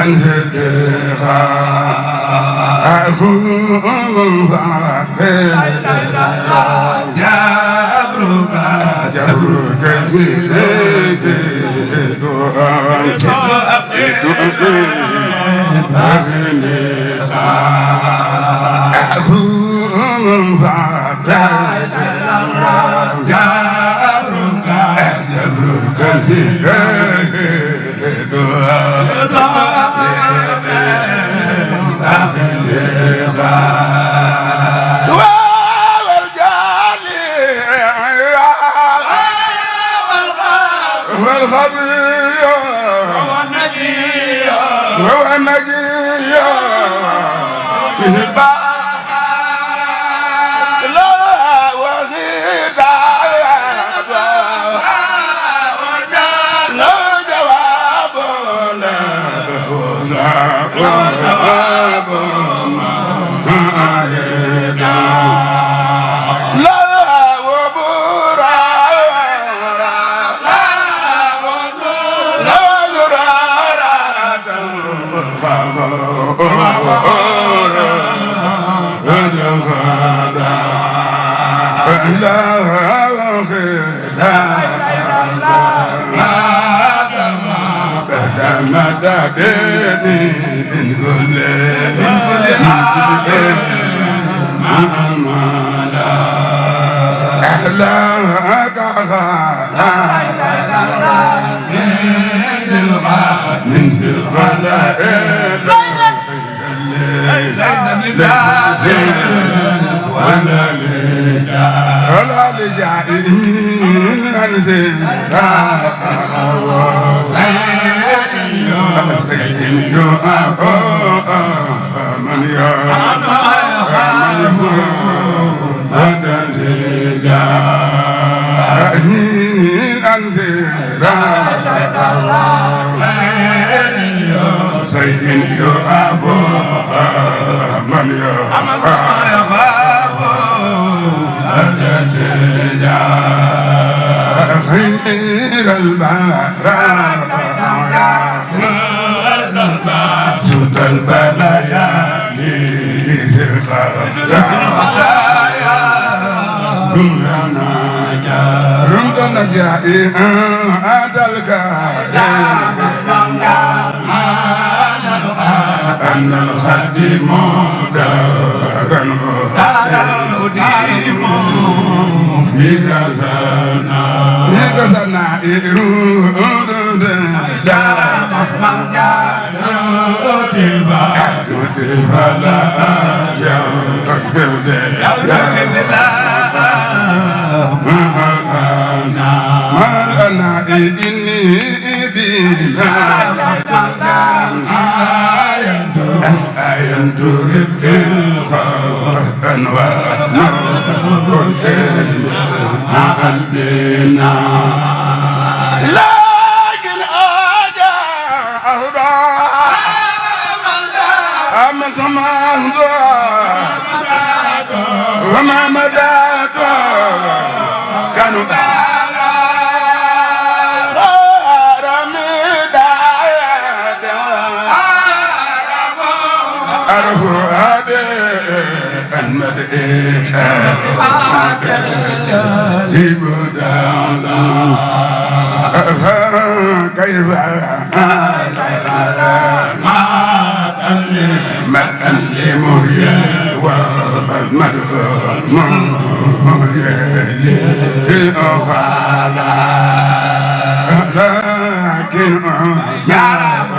أنزل أخوهم جبرك سيرك أخوهم جبرك سيرك وهو النجي لا وغيدا لا جواب لا جواب مددني من كل أحلاك من الخلائق ولا لجائني أنزل من يا سيد يعفو من يخاف أدجا خير البراء سوت البلايا لسرقا رمضان جائي أدلك أن الخادم دارا أديم في كذانا إرود فلا يغفر ما أنا إني بنا آية ترب الخوف ونور قلبنا لكن أجا أمنت مهضا وما مدات كانوا المدئك يبدأ كيف ما ألمه والمدئ لأخالا لكن جارب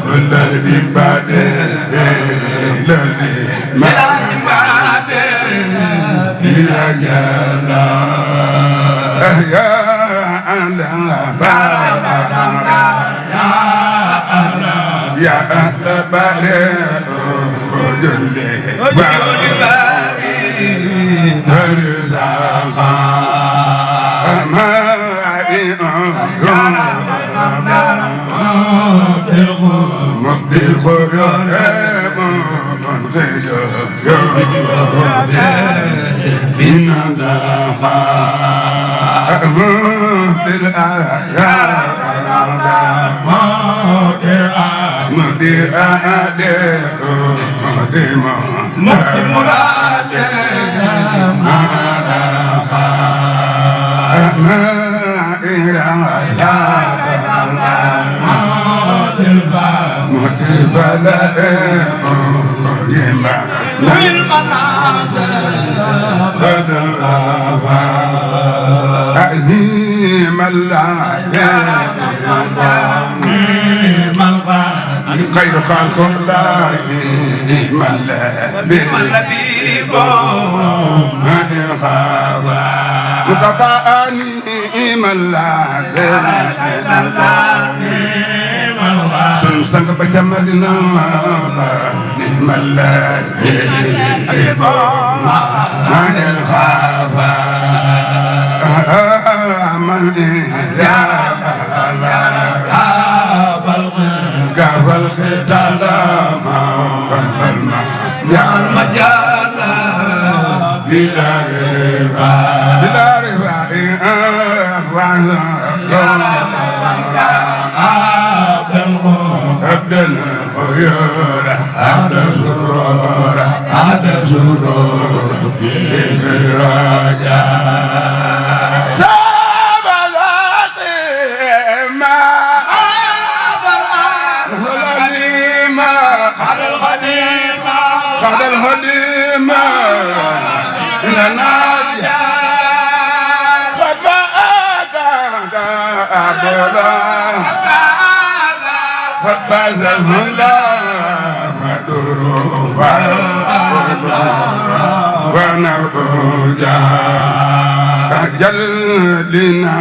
كل الذي بعد الذي ما بعد بلا جالا يا أهل يا أهل بارئ وجل برزاقا ما مبدي الخيار من دخل خير خلق الله من لبيب من الخوى متفاني من لا سنسنك بجمالنا من لبيب من الخوى من يا كفى الختال ما يا المجال بلا ربا بلا ربا أبدا خير أبدا سرور أبدا سرور بسراجا خد الهديمة إلى ناجا فباك أبدا فباز الهلا فدروا ونرجع جلدنا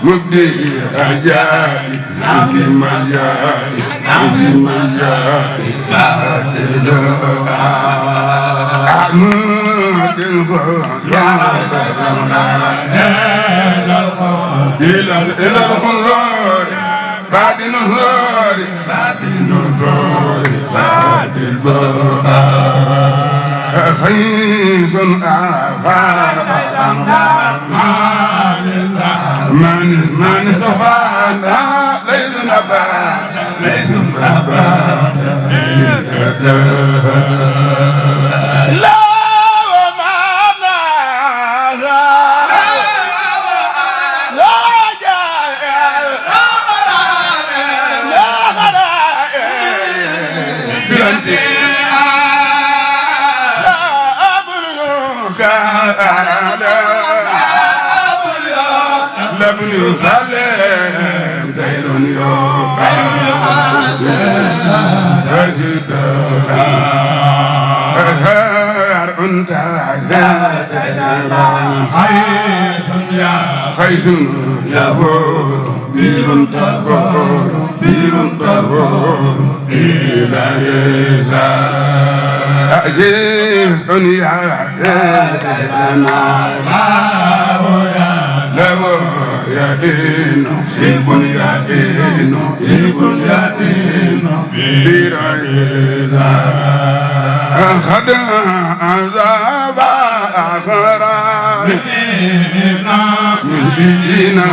مبدي أجالي في مجالي في مجالي أحمد الخيار إلى الخيار بعد نهار بعد النزور بعد البراء خيس من تفعل ليس نبات ليس نبات لا وما لا جاء لا غراء بلنتي لا أبلغك لبن يسلم طير يوقع تجد الهار أنت خيس يفور بير تفور بير تفور إلى يسار أجيز يا لو يدين سيب يدين سيب يدين بريدا خد عذاب آخرا من دينا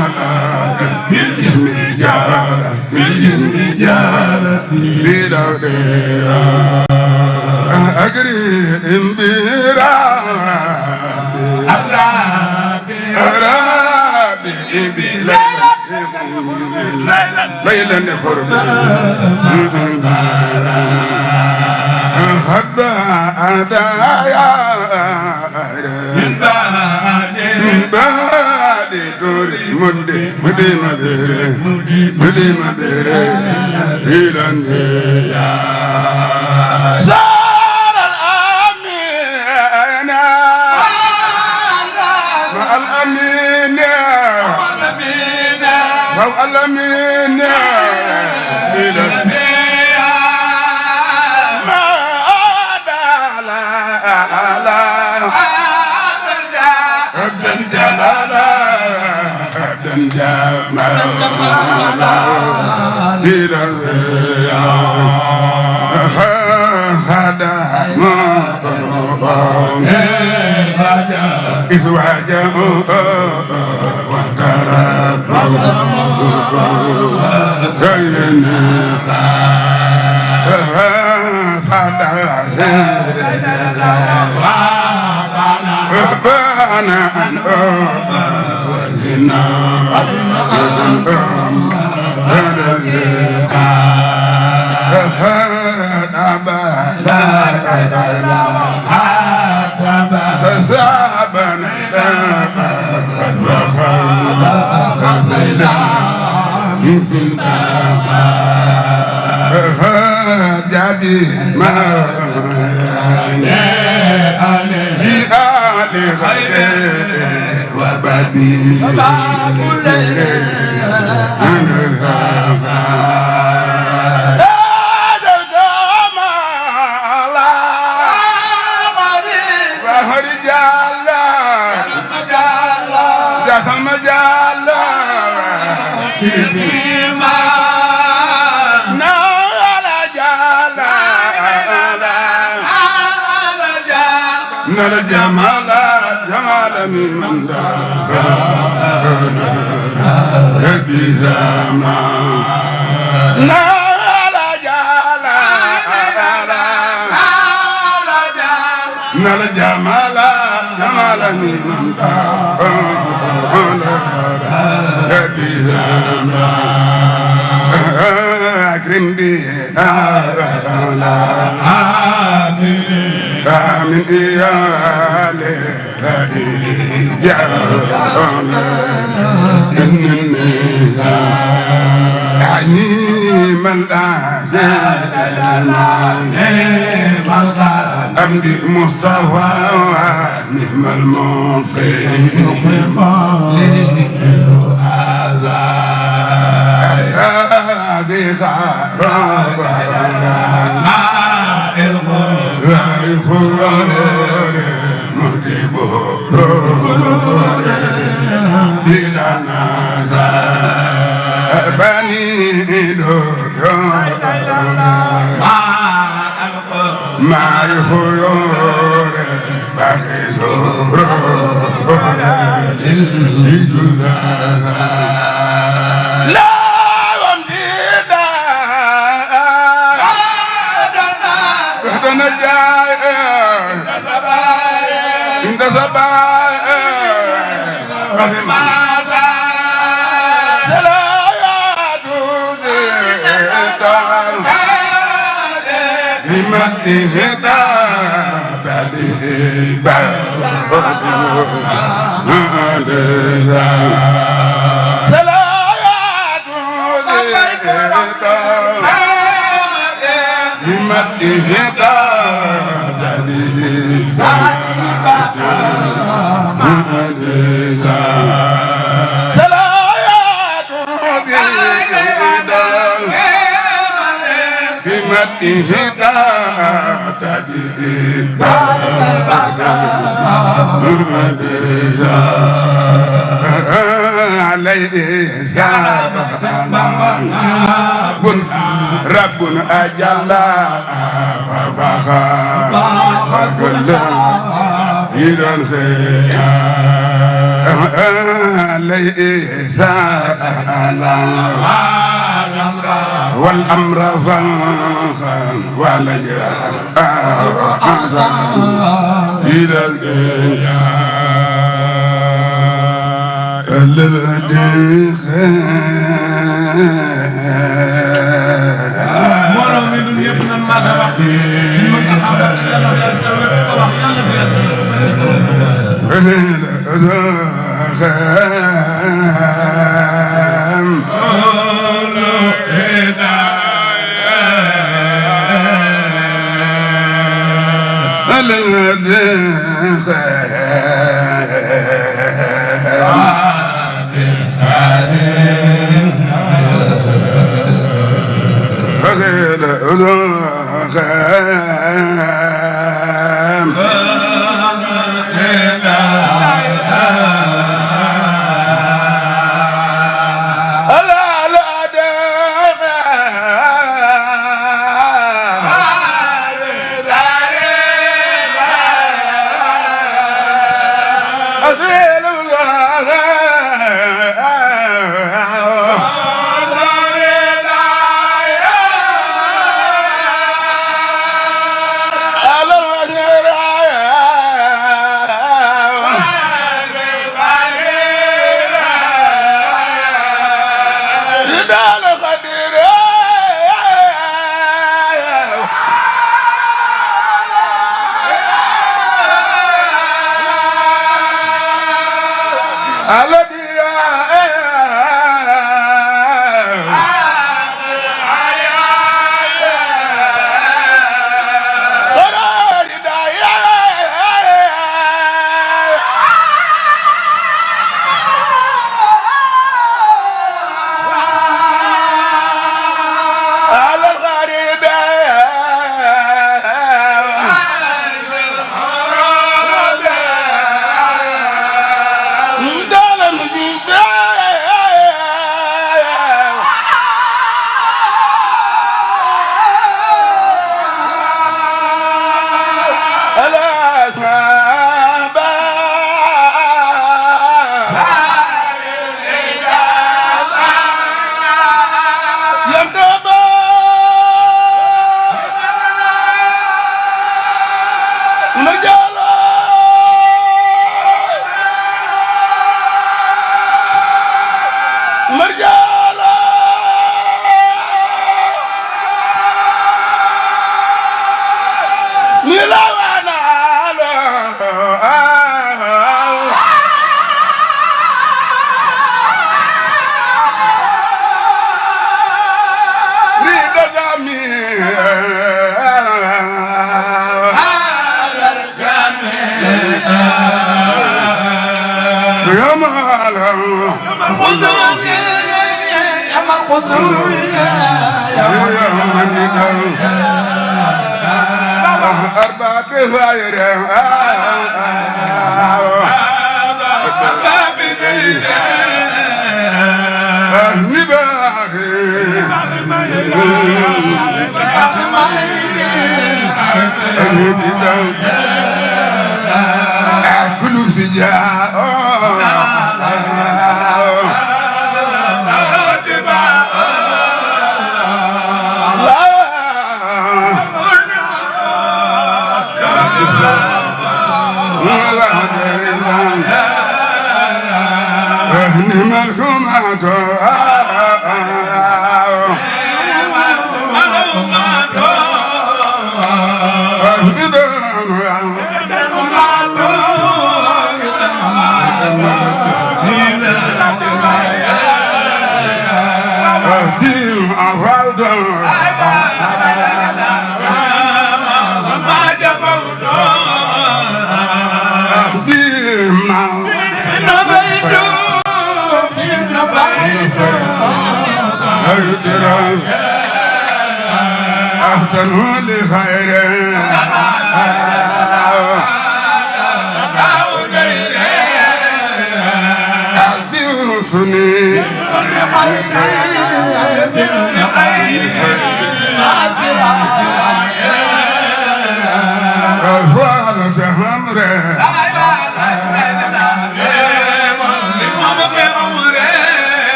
بالجسم جارة بالجسم جارة بريدا أجري إمبيرا ليلا نخرب خبا أدايا من بعد دوري مدي مديرة إلى صار الأمين مع الأمين والأمين إلى ما دالا أبدا جلالا أبدا جمالا إلى خدا ما إذ واجهوا واحترموا كين أنا وزنا jadi ma di khayri wa badi نال جمال جمال من دار ربي زمان نال جمال جمال من دار ربي زمان أكرم بي من إيالي يا إن النزاع يعني من أمدي مصطفى نعم المقيم هذه خراب الخير مهتب إلى نزاع بني ما الخيور باقي زور لا ربنا أجل فخا كل يرسل ليس والأمر فخا والأجر إلى الذي mbooloo mi ñun ñëpp nañ maa sa wax suñu mën nga xam ak yàlla fi yàgg tawé ko wax yàlla fi yàgg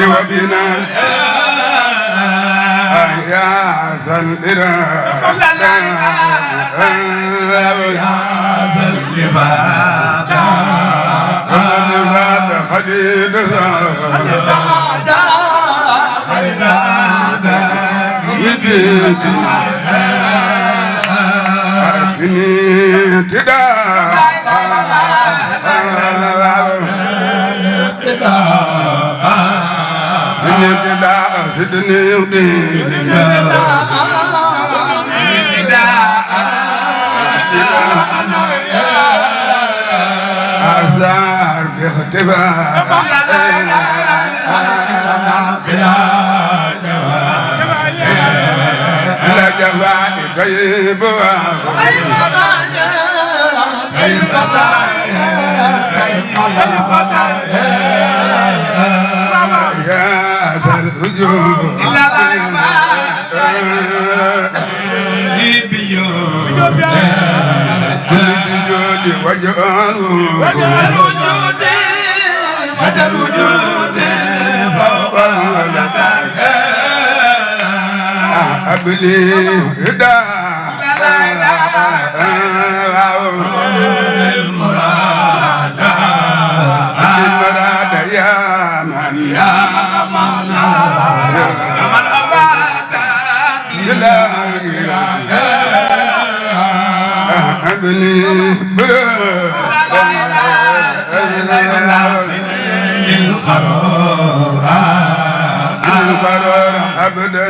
وبنا يا سلطرا يا سلطرا خديد سيدني أزار في اختفاء لا جفاء طيب يا سر الوجود وجه الوجود أبلي هدا المراد يا من أباد لا أبلي القرار أبدا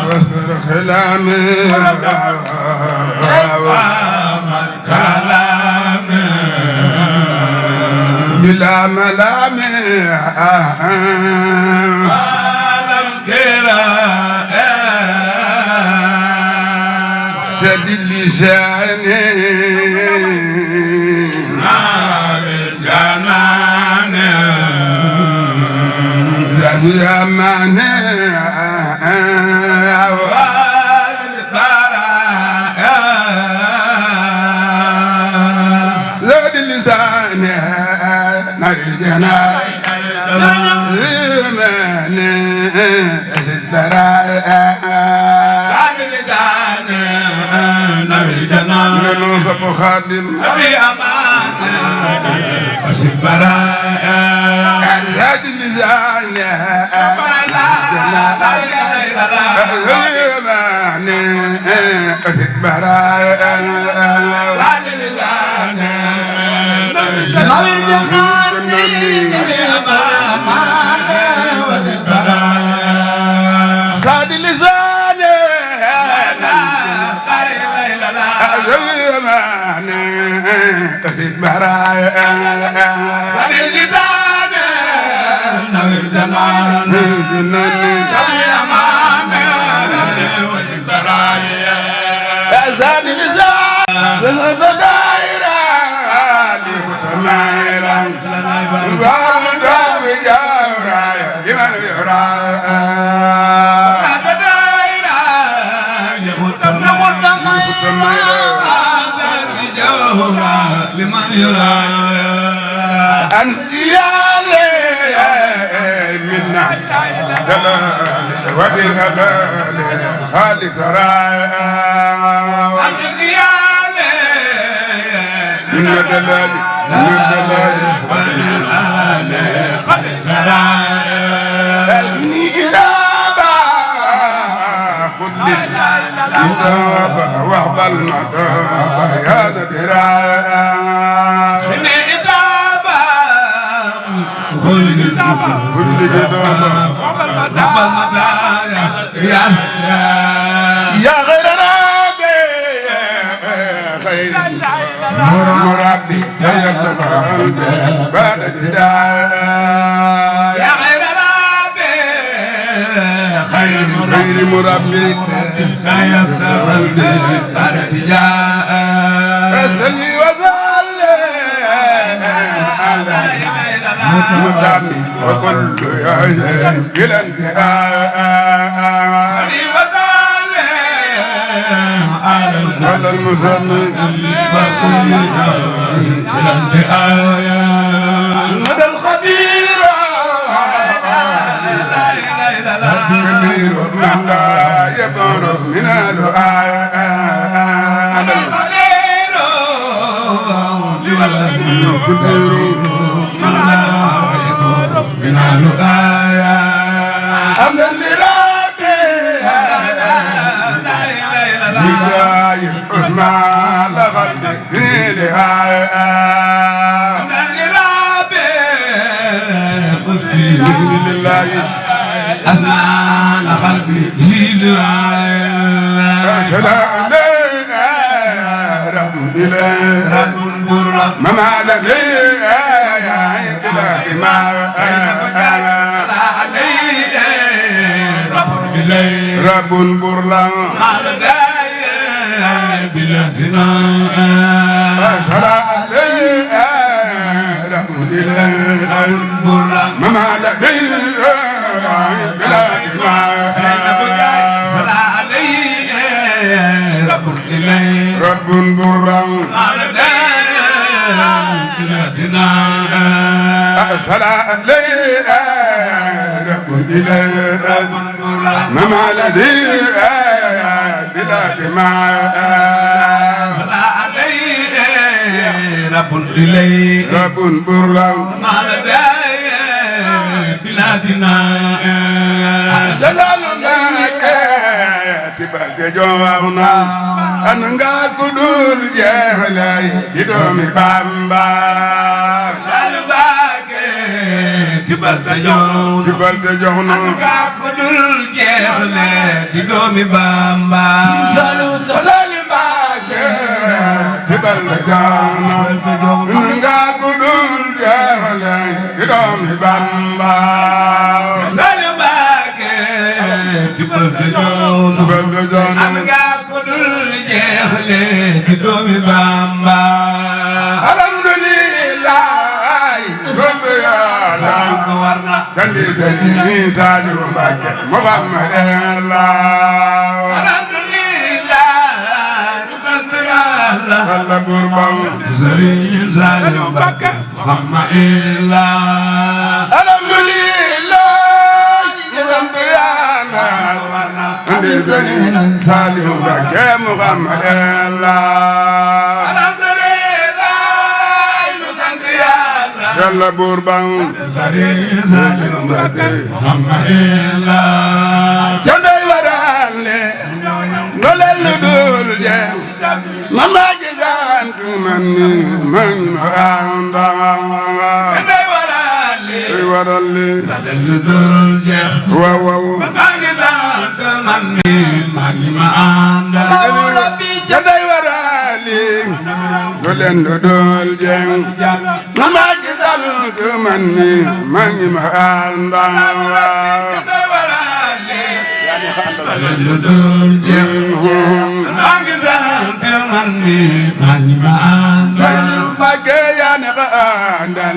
واصبر خلامي بلا ملام شد اللسان الجنان ذو يمان زاد اللسان نار الجنان زمان البراء نوصف خادم أبي أمان أشب برايا هذه الميزان أمان أشب برايا هذه الميزان صاد اللسان تفيد برايا اللسان نور زمان تفيد أمان برايا أزاد اللسان تفيد دائرة لفتمائرة وعودا بجاورا لمن يرى دائرة لفتمائرة لمن يرى أنت يا منا جلال وبالغلال خالص رايا أنت يا من جلال من جلال وبالغلال خالص رايا أني إلابا خذ لي إلابا وهب المطاب يا ذكرى كل كتابة يا غير ربي خير مربي سيرتفع بعد ابتداء يا غير ربي خير مربي سيرتفع بعد ابتداء متامي وكل يوم إلى انتهاء على المسلم وكل يوم إلى انتهاء مدى الخبير كبير من لا يبر من الآيات كبير من لا يبر من الآيات أمن لربي بداية عثمان لغد في الآيات أمن لربي لله أزال قلبي زيد سلام رب إله مما لدي إله ما رب برلا بلادنا سلام رب إله مما لدي إله ما رب برلا سلام رب إله مما لدي بلاد ما رب برلا بلادنا جلال الله تبارك جوانا أنغا كدول جهلاي يدومي بامبا تبارك جوانا تبارك جوانا أنغا كدول جهلاي يدومي بامبا تبارك جوانا أنغا كدول جهلاي يدومي بامبا تبارك جوانا تبارك جوانا أنغا كدول جهلاي يدومي بامبا Sandi sandi Sadio Mbacké Muhammad Allah alhamdulillah sant Yàlla Allah buur bam Serigne Sadio Mbacké Muhammad Allah alhamdulillah sant Yàlla Sandi Serigne Sadio Mbacké Muhammad Allah Yàlla buur bam Serigne Sadio Mbacké Muhammad Allah ca ndey warale no leen lu dul jeex man maa ngi gantu man mi man ma anda ndey warale ndey warale lu dul jeex waaw waaw maa ngi gantu man mi man ma anda ca ndey warale no leen lu dul jeex man maa ngi gantu man mi man ma anda lu dul jeex maa ngi gantu man mi man ma anda Mbacké yaa ne ko àndal